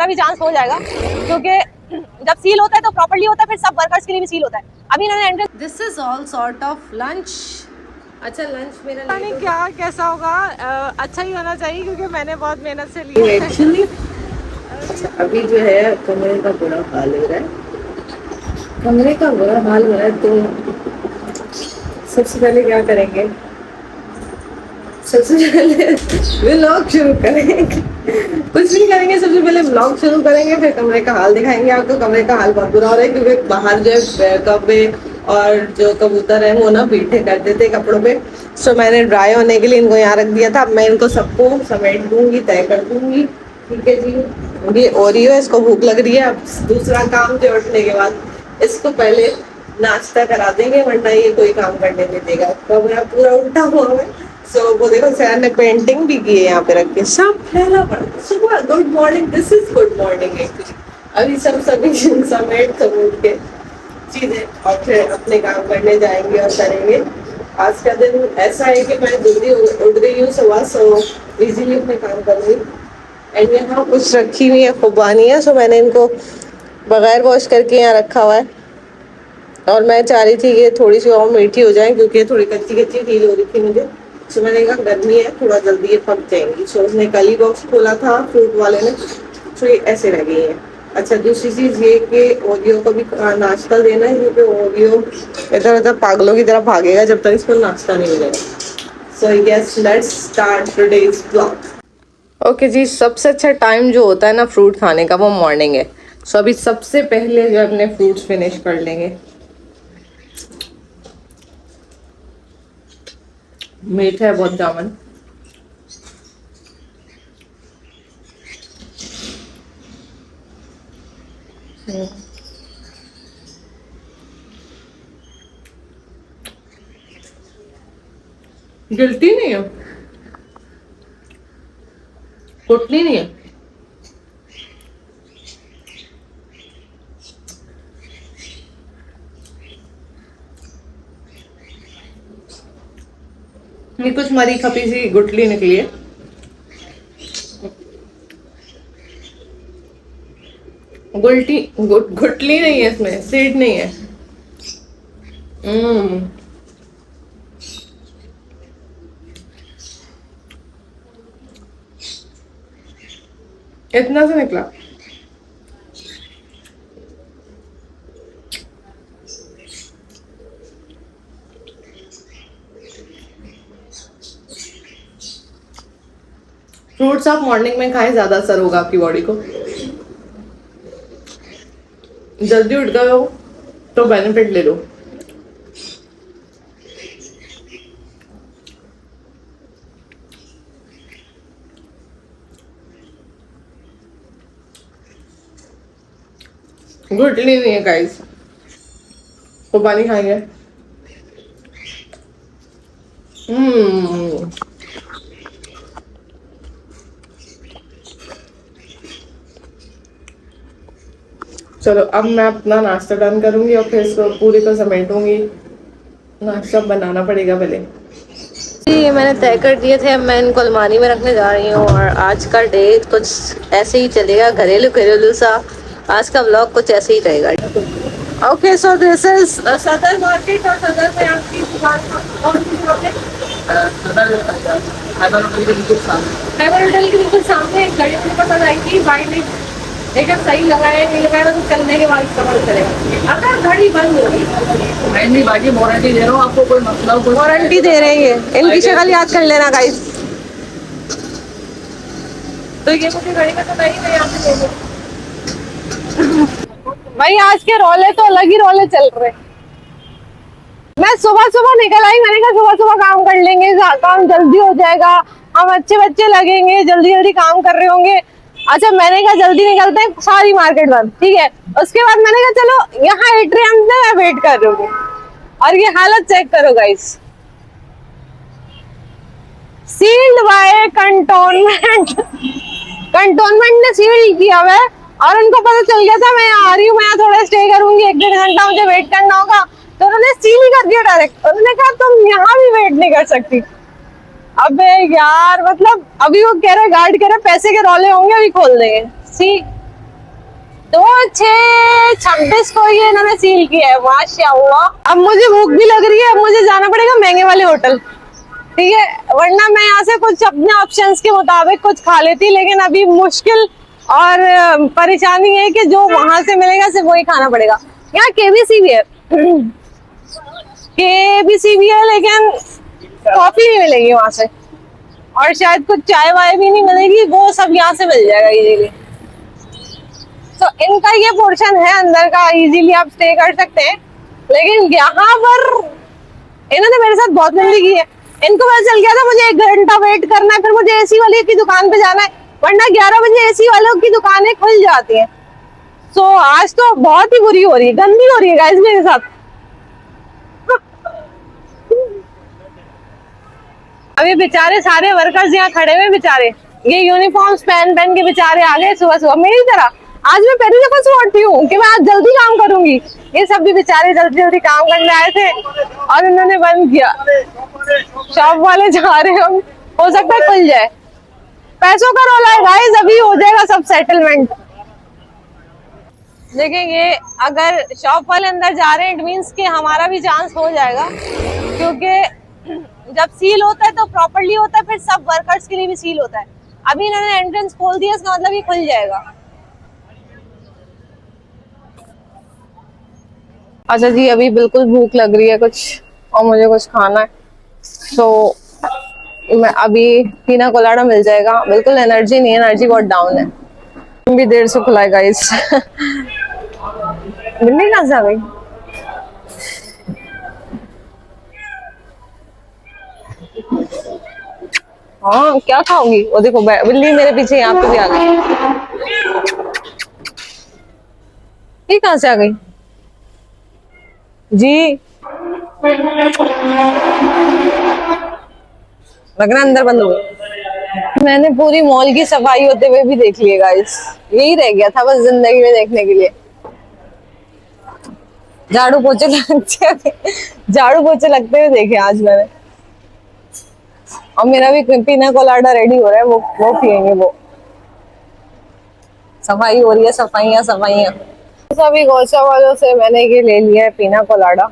भी चांस हो जाएगा, क्योंकि जब सील होता है तो प्रॉपर्ली होता है, फिर सब वर्कर्स के लिए भी सील होता है। अभी इन्होंने entrance, this is all sort of lunch. अच्छा लंच मेरा नहीं क्या कैसा होगा, अच्छा ही होना चाहिए क्योंकि मैंने बहुत मेहनत से लिया एक्चुअली अभी जो है कमरे का बुरा हाल हो रहा है, कमरे का बुरा हाल हो रहा है। तो सबसे पहले क्या करेंगे, सबसे पहले व्लॉग शुरू करेंगे। कुछ नहीं करेंगे, सबसे पहले व्लॉग शुरू करेंगे, फिर कमरे का हाल दिखाएंगे आपको। कमरे का हाल बहुत बुरा हो रहा है क्योंकि बाहर जो है कब्बे और जो कबूतर है वो ना पीठे कर देते कपड़ों पे। सो मैंने ड्राई होने के लिए इनको यहाँ रख दिया था। अब मैं इनको सबको समेट दूंगी, तय कर दूंगी। ठीक है जी, ये ओरियो है, इसको भूख लग रही है। अब दूसरा काम जो उठने के बाद इसको पहले नाश्ता करा देंगे, वरना ये कोई काम करने नहीं देगा। तो मेरा पूरा उल्टा हुआ है। सो वो देखो सर ने पेंटिंग भी की है यहाँ पे रख के, सब फैला पड़ा। सुबह good morning, this is good morning actually. अभी सब सभी समेट समेट के चीजें और फिर अपने काम करने जाएंगे और करेंगे। आज का दिन ऐसा है कि मैं जल्दी उठ गई हूँ सुबह, सो इजीली अपने काम करूँगी। एंड यहाँ कुछ रखी हुई है खुबानी है, सो मैंने इनको बगैर वॉश करके यहाँ रखा हुआ है। और मैं चाह रही थी कि थोड़ी सी और मीठी हो जाए क्योंकि थोड़ी कच्ची कच्ची फील हो रही थी मुझे। सो मैंने कहा गर्मी है, थोड़ा जल्दी ये पक जाएंगी। सो उसने कल ही बॉक्स खोला था फ्रूट वाले ने, सो ये ऐसे रह गई है। अच्छा दूसरी चीज़ ये कि ओरियो को भी नाश्ता देना है क्योंकि ओरियो इधर उधर पागलों की तरह भागेगा जब तक इसको नाश्ता नहीं मिलेगा। So yes, let's start today's blog. Okay जी, सबसे अच्छा टाइम जो होता है ना फ्रूट खाने का वो मॉर्निंग है। सो अभी सबसे पहले जो अपने फ्रूट्स फिनिश कर लेंगे। मीठा है बहुत जामुन। गिल्टी नहीं है, कुटनी नहीं है। ये कुछ मरी खपी सी गुटली निकली है। गुटली नहीं है, इसमें सीड नहीं है। इतना से निकला। फ्रूट्स आप मॉर्निंग में खाएं, ज्यादा असर होगा आपकी बॉडी को। जल्दी उठ गए हो तो बेनिफिट ले लो। गुटली नहीं है गाइस, तो पानी खाएंगे। चलो अब मैं अपना नाश्ता डन करूंगी और फिर इसको पूरी को समेटूंगी। नाश्ता बनाना पड़ेगा पहले। ये मैंने तय कर दिए थे, अब मैं इनको अलमारी में रखने जा रही हूँ। और आज का डे कुछ ऐसे ही चलेगा, घरेलू घरेलू सा। आज का व्लॉग कुछ ऐसे ही रहेगा। ओके, सो दिस इज सदर मार्केट। और सदर में आपकी दुकान कौन सी दुकान है? हैबर होटल के बिल्कुल सामने। हैबर होटल के बिल्कुल सामने एक गाड़ी मुझे पसंद आएगी, बाई में एक सही लगा है, नहीं लगा है तो चलने के बाद समझ चलेगा। अगर गाड़ी बंद होगी नहीं, बाकी वारंटी दे रहा हूँ आपको, कोई मतलब कोई वारंटी दे रहे हैं। इनकी शक्ल याद कर लेना गाइस। तो ये मुझे गाड़ी का तो नहीं, मैं यहाँ पे ले लूँ। भाई आज के रोले तो अलग ही रोले चल रहे। मैं सुबह सुबह निकल आई, मैंने कहा सुबह सुबह काम कर लेंगे, काम जल्दी हो जाएगा, हम अच्छे बच्चे लगेंगे, जल्दी जल्दी काम कर रहे होंगे। अच्छा मैंने कहा जल्दी निकलते हैं, सारी मार्केट बंद। ठीक है, उसके बाद मैंने कहा चलो यहाँ एट्रियम में मैं वेट कर रही हूँ। और ये हालत चेक करो guys, sealed by cantonment. Cantonment ने सील किया हुआ है और उनको पता चल गया था मैं यहाँ आ रही हूँ, मैं यहाँ थोड़ा स्टे करूंगी, 1-1.5 घंटा मुझे वेट करना होगा। तो उन्होंने सील ही कर दिया डायरेक्ट। उन्होंने कहा तुम यहाँ भी वेट नहीं कर सकती। अबे यार, मतलब अभी वो कह रहे, गार्ड कह रहे पैसे के रौले होंगे, अभी खोल देंगे। सी तो 6/26 को ये इन्होंने सील किया है, माशाअल्लाह। अब मुझे भूख भी लग रही है, अब मुझे जाना पड़ेगा महंगे वाले होटल, ठीक है, वरना मैं यहाँ से कुछ अपने ऑप्शंस के मुताबिक कुछ खा लेती, लेकिन अभी मुश्किल और परेशानी है कि जो वहां से मिलेगा सिर्फ वही खाना पड़ेगा। यहाँ केबीसी भी है, केबीसी भी है, लेकिन कॉफी नहीं मिलेगी वहां से, और शायद कुछ चाय वाय भी नहीं मिलेगी, वो सब यहाँ से मिल जाएगा इजीली। तो इनका ये पोर्शन है अंदर का, इजीली आप स्टे कर सकते हैं, लेकिन यहाँ पर इन्होंने मेरे साथ बहुत गंदी की है। इनको पता चल गया था मुझे 1 घंटा वेट करना है, फिर मुझे एसी वाले की दुकान पे जाना है, वरना 11 बजे एसी वालों की दुकानें खुल जाती हैं। सो आज तो बहुत ही बुरी हो रही है, गंदी हो रही है गाइस मेरे साथ। अभी बेचारे सारे वर्कर्स यहाँ खड़े हुए, बेचारे ये यूनिफॉर्म्स पहन पहन के बेचारे आ गए सुबह सुबह मेरी तरह। आज मैं पहली दफा सोचती हूँ कि मैं आज जल्दी काम करूंगी, ये सब भी बेचारे जल्दी जल्दी काम करने आए थे और इन्होंने बंद किया। शॉप वाले जा रहे हैं, हो सकता है खुल जाए, पैसों का रोला है गाइस, अभी हो जाएगा सब सेटलमेंट। देखिए ये अगर शॉप वाले अंदर जा रहे हैं, इट मीन्स कि हमारा भी चांस हो जाएगा, क्योंकि जब सील होता है तो प्रॉपर्ली होता है, फिर सब वर्कर्स के लिए भी सील होता है। अभी इन्होंने एंट्रेंस खोल दिया, इसका मतलब ये खुल जाएगा। अच्छा जी, अभी बिल्कुल भूख लग रही है कुछ और मुझे कुछ खाना है, तो मैं अभी पीना कोलाडा मिल जाएगा। बिल्कुल एनर्जी नहीं है, एनर्जी बहुत डाउन है, भी देर से खुला है गाइस। बिल्ली कहाँ से आ गई? हाँ क्या खाऊंगी, वो देखो बिल्ली मेरे पीछे यहाँ पे भी आ गई। ये कहाँ से आ गई जी? लग रहा अंदर बंद हो गई। मैंने पूरी मॉल की सफाई होते हुए भी देख लिया गाइस, यही रह गया था बस जिंदगी में देखने के लिए। झाड़ू पोछे लगते हुए देखे आज मैंने। और मेरा भी पीना कोलाडा रेडी हो रहा है, वो पियेंगे। वो सफाई हो रही है, सफाइयाँ। सभी गोशा वालों से मैंने ये ले लिया है पीना कोलाडा,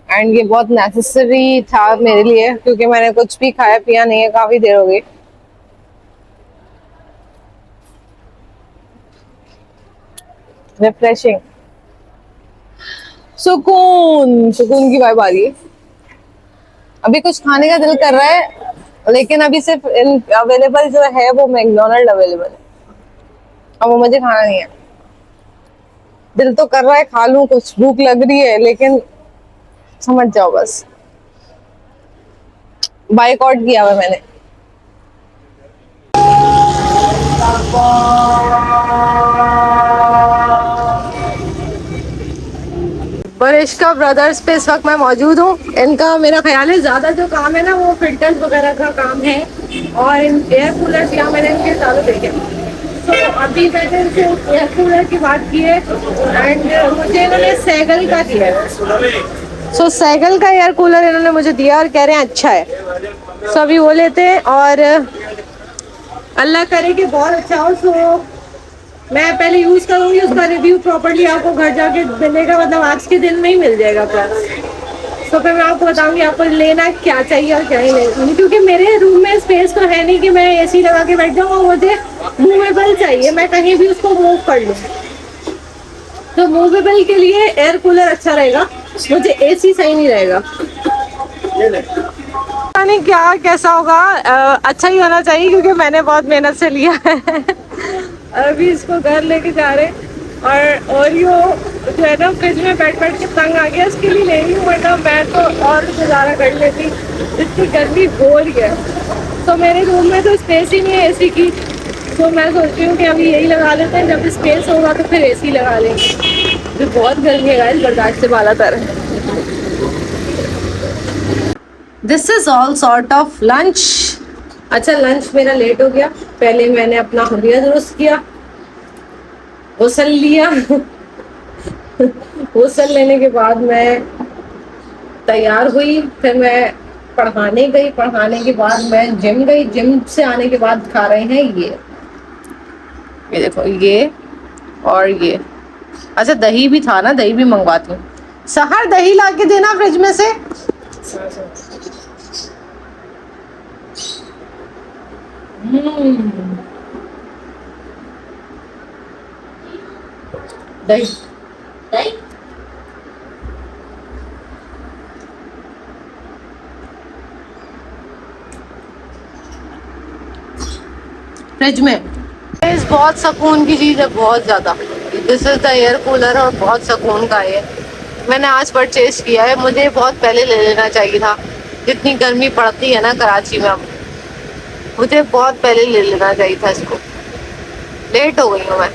एंड ये बहुत नेसेसरी था मेरे लिए, क्योंकि मैंने कुछ भी खाया पिया नहीं है, काफी देर हो गई। रिफ्रेशिंग, सुकून की वाइब आ रही है। अभी कुछ खाने का दिल कर रहा है, लेकिन अभी सिर्फ अवेलेबल जो है वो मैकडोनल्ड अवेलेबल है, अब वो मुझे खाना नहीं है। दिल तो कर रहा है खा लूं कुछ, भूख लग रही है, लेकिन समझ जाओ बस बाइकआउट किया हुआ मैंने। बरिश्का ब्रदर्स पे इस वक्त मैं मौजूद हूँ। इनका मेरा ख्याल है ज्यादा जो काम है ना वो फिल्टर्स वगैरह का काम है, और इन एयर कूलर्स यहाँ मैंने इनके ज्यादा देखे। तो अभी मैंने इनसे एयर कूलर की बात की है, एंड मुझे इन्होंने सैगल का दिया है। सो सैगल का एयर कूलर इन्होंने मुझे दिया और कह रहे हैं अच्छा है, सो अभी वो लेते हैं, और अल्लाह करे कि बहुत अच्छा हो। सो मैं पहले यूज करूंगी, उसका रिव्यू प्रॉपर्ली आपको घर जाके मिलेगा, मतलब आज के दिन में ही मिल जाएगा प्लस। तो फिर मैं आपको बताऊंगी आपको लेना क्या चाहिए और क्या ही नहीं, क्योंकि मेरे रूम में स्पेस तो है नहीं कि मैं एसी लगा के बैठ जाऊँ, और मुझे मूवेबल चाहिए, मैं कहीं भी उसको मूव कर लूँ। तो मूवेबल के लिए एयर कूलर अच्छा रहेगा, मुझे एसी सही नहीं रहेगा। पता नहीं क्या कैसा होगा, अच्छा ही होना चाहिए, क्योंकि मैंने बहुत मेहनत से लिया है। अभी इसको घर लेके जा रहे, और ओरियो जो है ना फ्रिज में बैठ के तंग आ गया, इसके लिए ले रही हूँ, वरना मैं तो और गुजारा कर लेती, इतनी गर्मी हो रही है। तो मेरे रूम में तो स्पेस ही नहीं है एसी की, तो मैं सोच रही हूँ कि अभी यही लगा लेते हैं, जब स्पेस होगा तो फिर एसी लगा लेंगे। तो बहुत गर्मी है गाइस, बर्दाश्त से बाला तर है। This is all sort of lunch. अच्छा लंच मेरा लेट हो गया, पहले मैंने अपना हुलिया दुरुस्त किया, गुस्ल लिया। गुस्ल लेने के बाद मैं तैयार हुई, फिर मैं पढ़ाने गई, पढ़ाने के बाद मैं जिम गई, जिम से आने के बाद खा रहे हैं ये देखो, ये और ये अच्छा दही भी था ना, दही भी मंगवाती हूँ। सहर दही ला के देना फ्रिज में से। दही दही फ्रिज में इस बहुत सुकून की चीज़ है, बहुत ज़्यादा। This is the air cooler और बहुत सुकून का है। मैंने आज परचेज किया है, मुझे बहुत पहले ले लेना चाहिए था। जितनी गर्मी पड़ती है ना कराची में अब, मुझे बहुत पहले ले लेना चाहिए था इसको। लेट हो गई हूँ मैं।